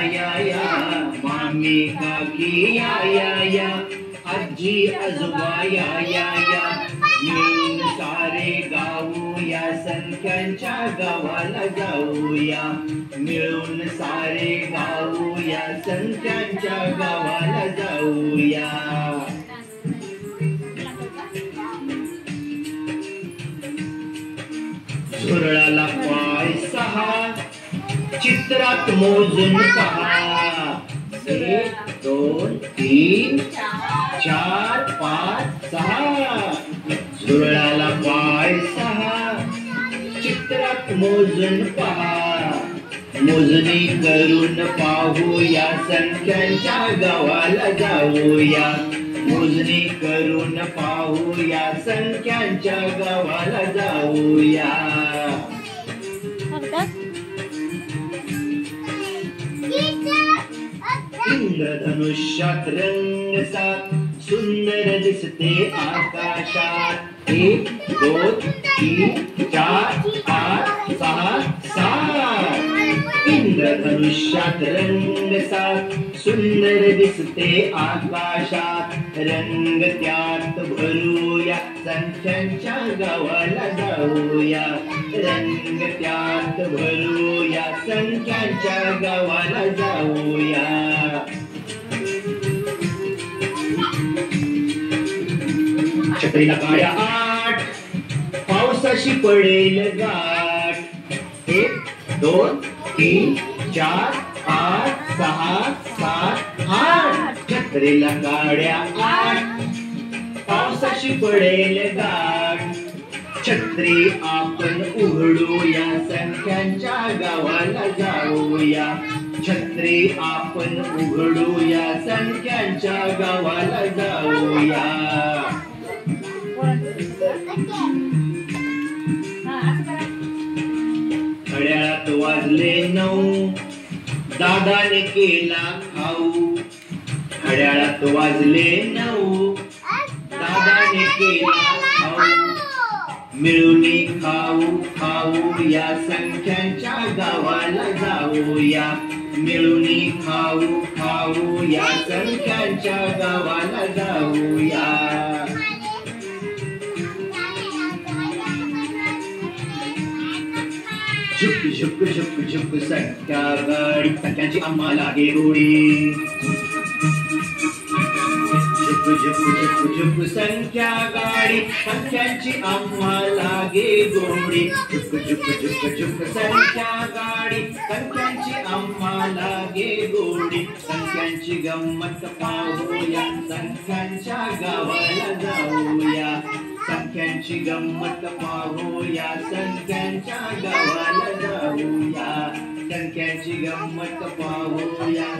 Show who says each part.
Speaker 1: या मामी काकी या आजी आजोबा या मिळून सारे गाऊया संख्यांच्या गावाला जाऊया मिळून सारे गाऊया संख्यांच्या गावाला जाऊया झुरळाला पाय 6 चित्रात मोजून पहा 1 2 3 4 5 6 झुरळाला पाय 6 चित्रात मोजून पहा मोजणी करून पाहूया संख्यांच्या गावाला जाऊया मोजणी करून पाहूया संख्यांच्या गावाला जाऊया इंद्रधनुष्यात रंग 7 सुंदर दिसते आकाशात 1 2 3 4 5 6 7 इंद्रधनुष्यात रंग 7 सुंदर दिसते आकाशात रंग त्यात भरूया संख्यांच्या गावाला जाऊया रंग त्यात भरूया संख्यांच्या गावाला जाऊया छत्रीला काळ्या 8 पावसाशी पडेल गाठ 1 2 3 4 5 6 7 8 छत्रीला काळ्या 8 पावसाशी पडेल गाठ छत्री आपण उघडूया संख्यांच्या गावाला जाऊया छत्री आपण उघडूया संख्यांच्या गावाला जाऊया घड्याळात वाजले 9 दादाने केला खाऊ घड्याळात वाजले 9 दादाने केला खाऊ मिळून खाऊ या संख्यांच्या गावाला जाऊया मिळून खाऊ या संख्यांच्या गावाला जाऊया झुक झुक झुक झुक संख्या गाडी संख्यांची आम्हाला गे गोडी झुक झुक झुक झुक संख्या गाडी संख्यांची आम्हाला गे गोडी झुक झुक झुक झुक संख्या गाडी संख्यांची आम्हाला गे गोडी संख्यांची गंमत पाहूया संख्यांच्या गावाला जाऊया संख्यांची गंमत पाहूया संख्यांच्या गावाला जाऊया संख्यांची गंमत पाहूया